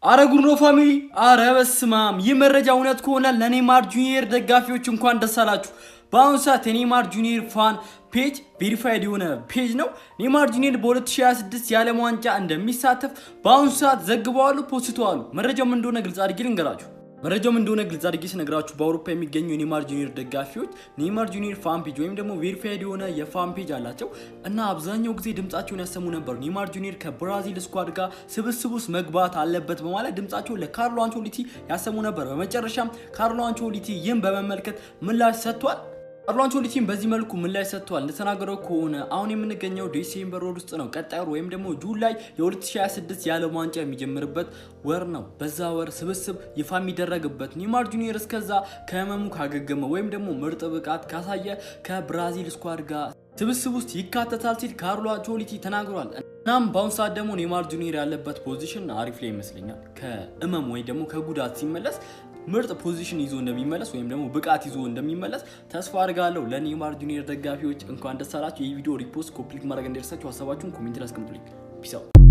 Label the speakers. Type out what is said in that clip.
Speaker 1: አረ ጉድ ነው ፋሚሊ አረ በስማም ይመረጃ እውነት ከሆነ ለኔማር ጁኒየር ደጋፊዎች እንኳን ደስ አላችሁ በአሁኑ ሰዓት የኔማር ጁኒየር ፋን ፔጅ ቬሪፋይድ የሆነ ፔጅ ነው ኔማር ጁኒየር በ2026 የዓለም ዋንጫ እንደሚሳተፍ በአሁኑ ሰዓት ዘግበዋሉ ፖስቷሉ መረጃው ምን እንደሆነ ግልጽ አድርጌ ልንገራችሁ መረጃው ምን እንደሆነ ግልጽ አድርጌ ስነግራችሁ በአውሮፓ የሚገኙ የኔማር ጁኒየር ደጋፊዎች ኔማር ጁኒየር ፋን ፔጅ ወይም ደግሞ ቬሪፋይድ የሆነ የፋን ፔጅ አላቸው እና አብዛኛው ጊዜ ድምጻቸውን ያሰሙ ነበር ኔማር ጁኒየር ከብራዚል ስኳድ ጋር ስብስብ ውስጥ መግባት አለበት በማለት ድምጻቸውን ለካርሎ አንቸሎቲ ያሰሙ ነበር በመጨረሻም ካርሎ አንቸሎቲ ይህን በመመልከት ምላሽ ሰጥቷል ካርሎ አንቸሎቲም በዚህ መልኩ ምላሽ ሰጥቷል እንደተናገረው ከሆነ አሁን የምንገኘው ዲሴምበር ወር ውስጥ ነው ቀጣዩ ወይም ደግሞ ጁላይ የ2026 የዓለም ዋንጫ የሚጀምርበት ወር ነው በዛ ወር ስብስብ ይፋ የሚደረግበት ኔማር ጁኒየር እስከዛ ከህመሙ ካገገመ ወይም ደግሞ ምርጥ ብቃት ካሳየ ከብራዚል ስኳድ ጋር ስብስብ ውስጥ ይካተታል ሲል ካርሎ አንቸሎቲ ተናግሯል እናም በአሁኑ ሰዓት ደግሞ ኔማር ጁኒየር ያለበት ፖዚሽን አሪፍ ላይ ይመስለኛል ከህመም ወይ ደግሞ ከጉዳት ሲመለስ ምርጥ ፖዚሽን ይዞ እንደሚመለስ ወይም ደግሞ ብቃት ይዞ እንደሚመለስ ተስፋ አድርጋለሁ ለኔማር ጁኒየር ደጋፊዎች እንኳን ደስ አላችሁ ይህ ቪዲዮ ሪፖስት ኮምፕሊት ማድረግ እንደርሳችሁ ሐሳባችሁን ኮሜንት ላይ አስቀምጡልኝ ፒስ አውት